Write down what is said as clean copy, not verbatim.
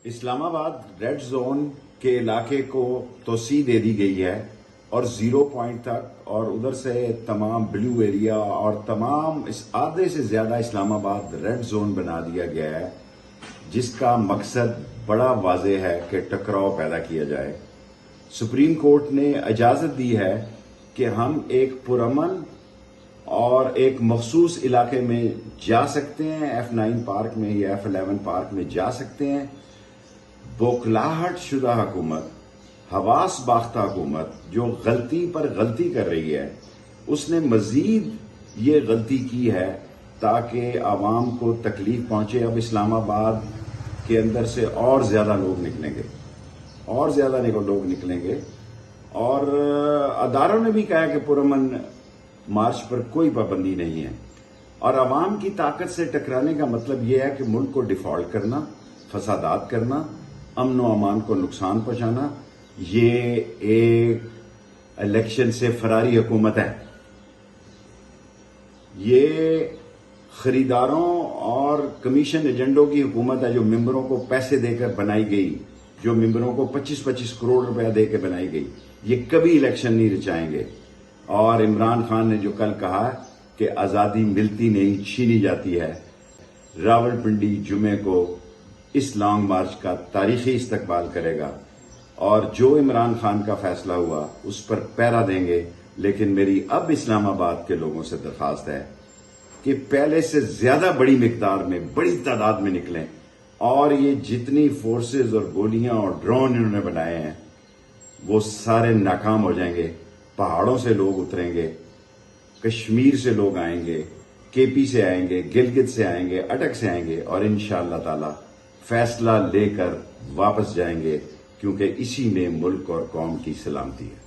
اسلام آباد red zone کے علاقے کو توسیع دے دی گئی ہے اور 0 پوائنٹ تک اور ادھر سے تمام بلیو ایریا اور تمام آدھے سے زیادہ اسلام آباد ریڈ زون بنا دیا گیا ہے، جس کا مقصد بڑا واضح ہے کہ ٹکراؤ پیدا کیا جائے۔ سپریم کورٹ نے اجازت دی ہے کہ ہم ایک پرامن اور ایک مخصوص علاقے میں جا سکتے ہیں، F9 پارک میں یا F11 پارک میں جا سکتے ہیں۔ بوکھلاہٹ شدہ حکومت، حواس باختہ حکومت جو غلطی پر غلطی کر رہی ہے، اس نے مزید یہ غلطی کی ہے تاکہ عوام کو تکلیف پہنچے۔ اب اسلام آباد کے اندر سے اور زیادہ لوگ نکلیں گے، اور زیادہ لوگ نکلیں گے، اور اداروں نے بھی کہا کہ پرامن مارچ پر کوئی پابندی نہیں ہے۔ اور عوام کی طاقت سے ٹکرانے کا مطلب یہ ہے کہ ملک کو ڈیفالٹ کرنا، فسادات کرنا، امن و امان کو نقصان پہنچانا۔ یہ ایک الیکشن سے فراری حکومت ہے۔ یہ خریداروں اور کمیشن ایجنٹوں کی حکومت ہے جو ممبروں کو پیسے دے کر بنائی گئی، جو ممبروں کو 25-25 کروڑ روپیہ دے کے بنائی گئی۔ یہ کبھی الیکشن نہیں رچائیں گے۔ اور عمران خان نے جو کل کہا کہ آزادی ملتی نہیں چھینی جاتی ہے، راولپنڈی جمعے کو اس لانگ مارچ کا تاریخی استقبال کرے گا، اور جو عمران خان کا فیصلہ ہوا اس پر پیرا دیں گے۔ لیکن میری اب اسلام آباد کے لوگوں سے درخواست ہے کہ پہلے سے زیادہ بڑی مقدار میں، بڑی تعداد میں نکلیں، اور یہ جتنی فورسز اور گولیاں اور ڈرون انہوں نے بنائے ہیں وہ سارے ناکام ہو جائیں گے۔ پہاڑوں سے لوگ اتریں گے، کشمیر سے لوگ آئیں گے، کے پی سے آئیں گے، گلگت سے آئیں گے، اٹک سے آئیں گے، اور انشاءاللہ تعالی فیصلہ لے کر واپس جائیں گے، کیونکہ اسی میں ملک اور قوم کی سلامتی ہے۔